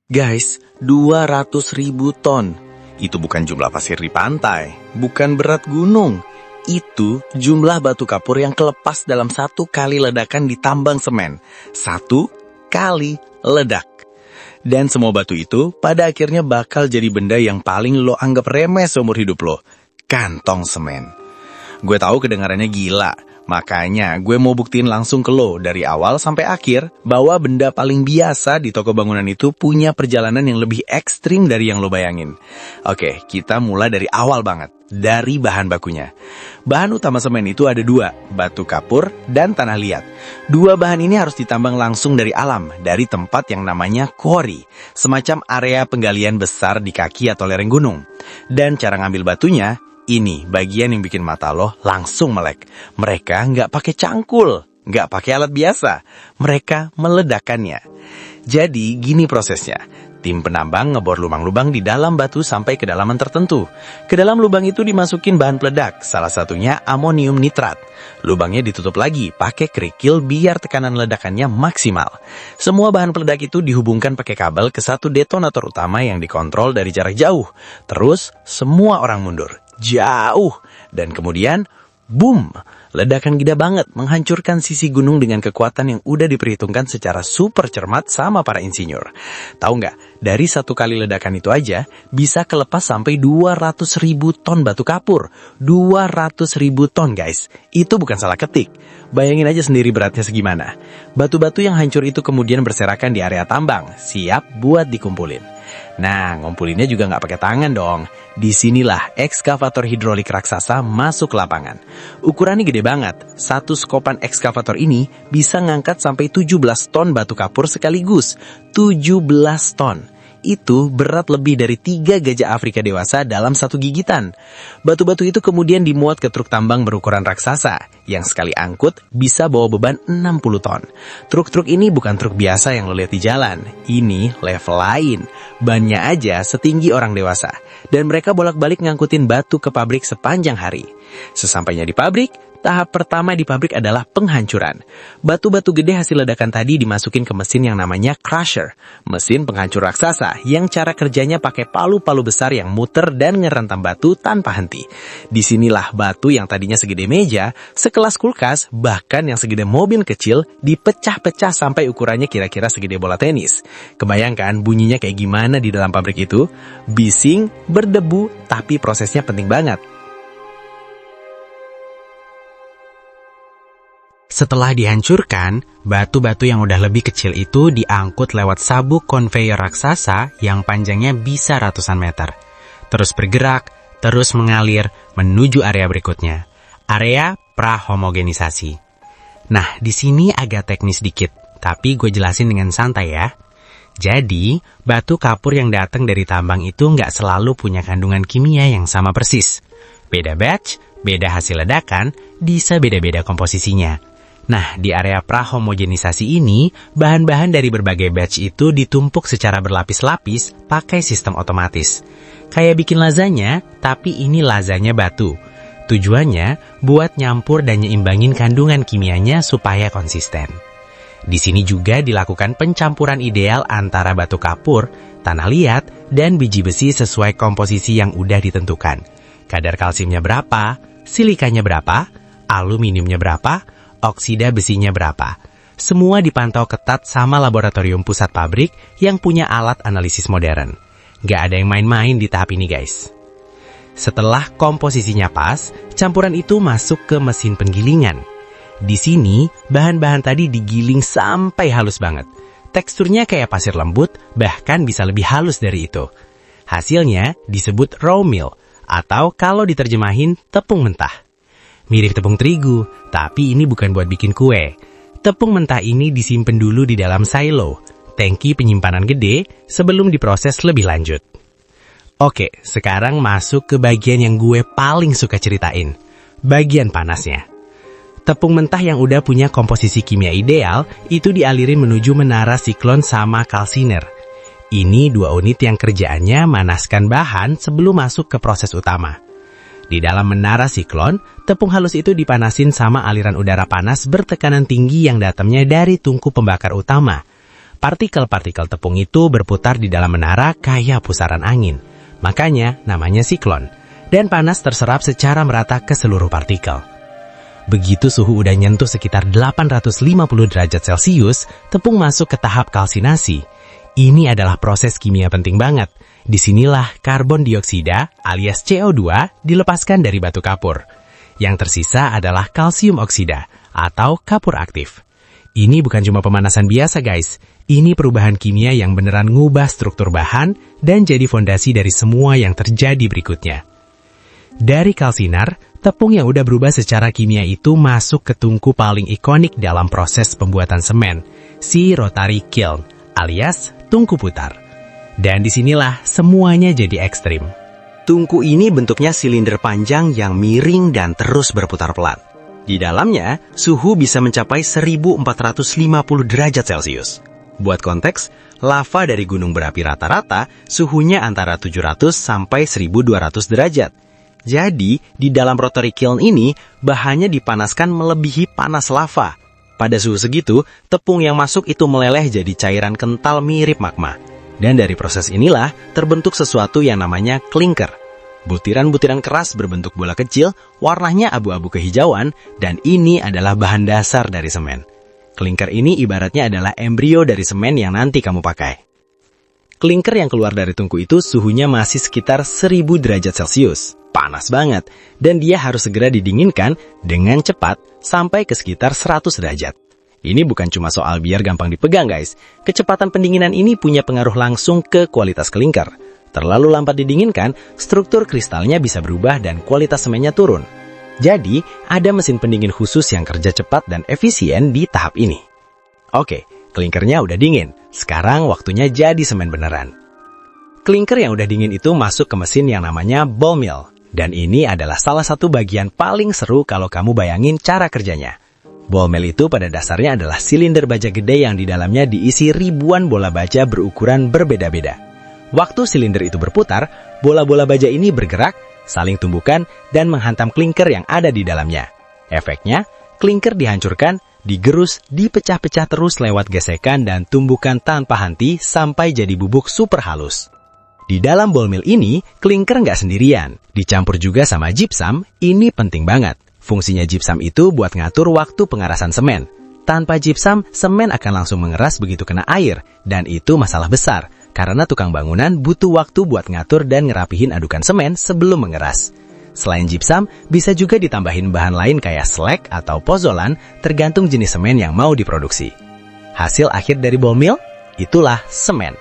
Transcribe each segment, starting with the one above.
Guys, 200.000 ton. Itu bukan jumlah pasir di pantai, bukan berat gunung. Itu jumlah batu kapur yang kelepas dalam satu kali ledakan di tambang semen. Satu kali ledak. Dan semua batu itu pada akhirnya bakal jadi benda yang paling lo anggap remeh seumur hidup lo. Kantong semen. Gue tahu kedengarannya gila, makanya gue mau buktiin langsung ke lo dari awal sampai akhir bahwa benda paling biasa di toko bangunan itu punya perjalanan yang lebih ekstrim dari yang lo bayangin. Oke, kita mulai dari awal banget, dari bahan bakunya. Bahan utama semen itu ada dua, batu kapur dan tanah liat. Dua bahan ini harus ditambang langsung dari alam, dari tempat yang namanya quarry, semacam area penggalian besar di kaki atau lereng gunung. Dan cara ngambil batunya, ini bagian yang bikin mata lo langsung melek. Mereka nggak pakai cangkul, nggak pakai alat biasa. Mereka meledakkannya. Jadi gini prosesnya. Tim penambang ngebor lubang-lubang di dalam batu sampai kedalaman tertentu. Ke dalam lubang itu dimasukin bahan peledak, salah satunya amonium nitrat. Lubangnya ditutup lagi pakai kerikil biar tekanan ledakannya maksimal. Semua bahan peledak itu dihubungkan pakai kabel ke satu detonator utama yang dikontrol dari jarak jauh. Terus semua orang mundur. Jauh. Dan kemudian, boom! Ledakan gede banget menghancurkan sisi gunung dengan kekuatan yang udah diperhitungkan secara super cermat sama para insinyur. Tahu nggak, dari satu kali ledakan itu aja bisa kelepas sampai 200.000 ton batu kapur. 200.000 ton guys, itu bukan salah ketik. Bayangin aja sendiri beratnya segimana. Batu-batu yang hancur itu kemudian berserakan di area tambang, siap buat dikumpulin. Nah, ngumpulinnya juga nggak pakai tangan dong. Disinilah ekskavator hidrolik raksasa masuk lapangan. Ukurannya gede banget. Satu skopan ekskavator ini bisa ngangkat sampai 17 ton batu kapur sekaligus. 17 ton. Itu berat lebih dari 3 gajah Afrika dewasa dalam satu gigitan. Batu-batu itu kemudian dimuat ke truk tambang berukuran raksasa, yang sekali angkut bisa bawa beban 60 ton. Truk-truk ini bukan truk biasa yang lo lihat di jalan. Ini level lain. Bannya aja setinggi orang dewasa. Dan mereka bolak-balik ngangkutin batu ke pabrik sepanjang hari. Sesampainya di pabrik, tahap pertama di pabrik adalah penghancuran. Batu-batu gede hasil ledakan tadi dimasukin ke mesin yang namanya crusher. Mesin penghancur raksasa yang cara kerjanya pakai palu-palu besar yang muter dan ngerentam batu tanpa henti. Disinilah batu yang tadinya segede meja, sekelas kulkas, bahkan yang segede mobil kecil, dipecah-pecah sampai ukurannya kira-kira segede bola tenis. Kebayangkan bunyinya kayak gimana di dalam pabrik itu? Bising, berdebu, tapi prosesnya penting banget. Setelah dihancurkan, batu-batu yang udah lebih kecil itu diangkut lewat sabuk konveyor raksasa yang panjangnya bisa ratusan meter. Terus bergerak, terus mengalir menuju area berikutnya. Area prahomogenisasi. Nah, di sini agak teknis dikit, tapi gue jelasin dengan santai ya. Jadi, batu kapur yang datang dari tambang itu nggak selalu punya kandungan kimia yang sama persis. Beda batch, beda hasil ledakan, bisa beda-beda komposisinya. Nah, di area prahomogenisasi ini, bahan-bahan dari berbagai batch itu ditumpuk secara berlapis-lapis pakai sistem otomatis. Kayak bikin lasagna, tapi ini lasagna batu. Tujuannya buat nyampur dan nyimbangin kandungan kimianya supaya konsisten. Di sini juga dilakukan pencampuran ideal antara batu kapur, tanah liat, dan biji besi sesuai komposisi yang udah ditentukan. Kadar kalsiumnya berapa, silikanya berapa, aluminiumnya berapa, oksida besinya berapa. Semua dipantau ketat sama laboratorium pusat pabrik yang punya alat analisis modern. Gak ada yang main-main di tahap ini guys. Setelah komposisinya pas, campuran itu masuk ke mesin penggilingan. Di sini, bahan-bahan tadi digiling sampai halus banget. Teksturnya kayak pasir lembut, bahkan bisa lebih halus dari itu. Hasilnya disebut raw meal, atau kalau diterjemahin tepung mentah. Mirip tepung terigu, tapi ini bukan buat bikin kue. Tepung mentah ini disimpan dulu di dalam silo, tangki penyimpanan gede, sebelum diproses lebih lanjut. Oke, sekarang masuk ke bagian yang gue paling suka ceritain. Bagian panasnya. Tepung mentah yang udah punya komposisi kimia ideal, itu dialirin menuju menara siklon sama kalsiner. Ini dua unit yang kerjaannya manaskan bahan sebelum masuk ke proses utama. Di dalam menara siklon, tepung halus itu dipanasin sama aliran udara panas bertekanan tinggi yang datangnya dari tungku pembakar utama. Partikel-partikel tepung itu berputar di dalam menara kayak pusaran angin. Makanya namanya siklon. Dan panas terserap secara merata ke seluruh partikel. Begitu suhu udah nyentuh sekitar 850 derajat Celcius, tepung masuk ke tahap kalsinasi. Ini adalah proses kimia penting banget. Disinilah karbon dioksida alias CO2 dilepaskan dari batu kapur. Yang tersisa adalah kalsium oksida atau kapur aktif. Ini bukan cuma pemanasan biasa guys. Ini perubahan kimia yang beneran ngubah struktur bahan dan jadi fondasi dari semua yang terjadi berikutnya. Dari kalsinar, tepung yang udah berubah secara kimia itu masuk ke tungku paling ikonik dalam proses pembuatan semen, si rotary kiln alias tungku putar. Dan disinilah semuanya jadi ekstrim. Tungku ini bentuknya silinder panjang yang miring dan terus berputar pelan. Di dalamnya, suhu bisa mencapai 1450 derajat Celcius. Buat konteks, lava dari gunung berapi rata-rata suhunya antara 700 sampai 1200 derajat. Jadi, di dalam rotary kiln ini, bahannya dipanaskan melebihi panas lava. Pada suhu segitu, tepung yang masuk itu meleleh jadi cairan kental mirip magma. Dan dari proses inilah terbentuk sesuatu yang namanya klinker. Butiran-butiran keras berbentuk bola kecil, warnanya abu-abu kehijauan, dan ini adalah bahan dasar dari semen. Klinker ini ibaratnya adalah embrio dari semen yang nanti kamu pakai. Klinker yang keluar dari tungku itu suhunya masih sekitar 1000 derajat Celcius. Panas banget, dan dia harus segera didinginkan dengan cepat sampai ke sekitar 100 derajat. Ini bukan cuma soal biar gampang dipegang guys. Kecepatan pendinginan ini punya pengaruh langsung ke kualitas klinker. Terlalu lambat didinginkan, struktur kristalnya bisa berubah dan kualitas semennya turun. Jadi, ada mesin pendingin khusus yang kerja cepat dan efisien di tahap ini. Oke, klinkernya udah dingin. Sekarang waktunya jadi semen beneran. Klinker yang udah dingin itu masuk ke mesin yang namanya ball mill. Dan ini adalah salah satu bagian paling seru kalau kamu bayangin cara kerjanya. Ball mill itu pada dasarnya adalah silinder baja gede yang di dalamnya diisi ribuan bola baja berukuran berbeda-beda. Waktu silinder itu berputar, bola-bola baja ini bergerak, saling tumbukan, dan menghantam klinker yang ada di dalamnya. Efeknya, klinker dihancurkan, digerus, dipecah-pecah terus lewat gesekan dan tumbukan tanpa henti sampai jadi bubuk super halus. Di dalam ball mill ini, klinker nggak sendirian. Dicampur juga sama gypsum, ini penting banget. Fungsinya gypsum itu buat ngatur waktu pengerasan semen. Tanpa gypsum, semen akan langsung mengeras begitu kena air. Dan itu masalah besar, karena tukang bangunan butuh waktu buat ngatur dan ngerapihin adukan semen sebelum mengeras. Selain gypsum, bisa juga ditambahin bahan lain kayak slag atau pozolan, tergantung jenis semen yang mau diproduksi. Hasil akhir dari ball mill, itulah semen.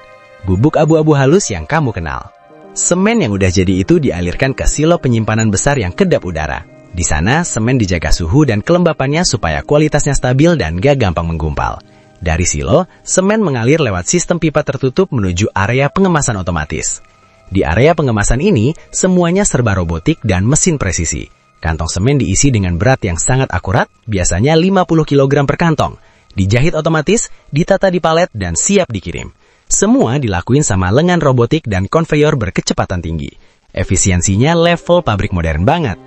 Bubuk abu-abu halus yang kamu kenal. Semen yang udah jadi itu dialirkan ke silo penyimpanan besar yang kedap udara. Di sana, semen dijaga suhu dan kelembapannya supaya kualitasnya stabil dan gak gampang menggumpal. Dari silo, semen mengalir lewat sistem pipa tertutup menuju area pengemasan otomatis. Di area pengemasan ini, semuanya serba robotik dan mesin presisi. Kantong semen diisi dengan berat yang sangat akurat, biasanya 50 kg per kantong. Dijahit otomatis, ditata di palet, dan siap dikirim. Semua dilakuin sama lengan robotik dan konveyor berkecepatan tinggi. Efisiensinya level pabrik modern banget.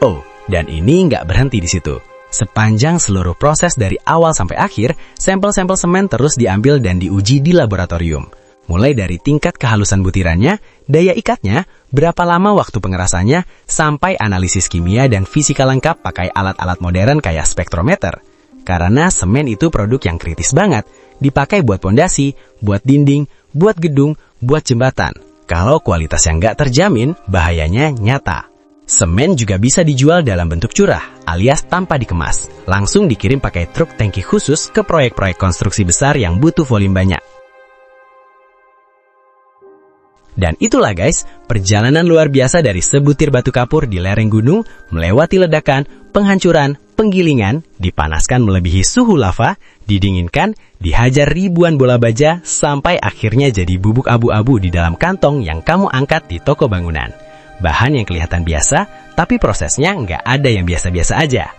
Oh, dan ini nggak berhenti di situ. Sepanjang seluruh proses dari awal sampai akhir, sampel-sampel semen terus diambil dan diuji di laboratorium. Mulai dari tingkat kehalusan butirannya, daya ikatnya, berapa lama waktu pengerasannya, sampai analisis kimia dan fisika lengkap pakai alat-alat modern kayak spektrometer. Karena semen itu produk yang kritis banget, dipakai buat pondasi, buat dinding, buat gedung, buat jembatan. Kalau kualitas yang nggak terjamin, bahayanya nyata. Semen juga bisa dijual dalam bentuk curah, alias tanpa dikemas. Langsung dikirim pakai truk tangki khusus ke proyek-proyek konstruksi besar yang butuh volume banyak. Dan itulah guys, perjalanan luar biasa dari sebutir batu kapur di lereng gunung, melewati ledakan, penghancuran, penggilingan, dipanaskan melebihi suhu lava, didinginkan, dihajar ribuan bola baja, sampai akhirnya jadi bubuk abu-abu di dalam kantong yang kamu angkat di toko bangunan. Bahan yang kelihatan biasa, tapi prosesnya nggak ada yang biasa-biasa aja.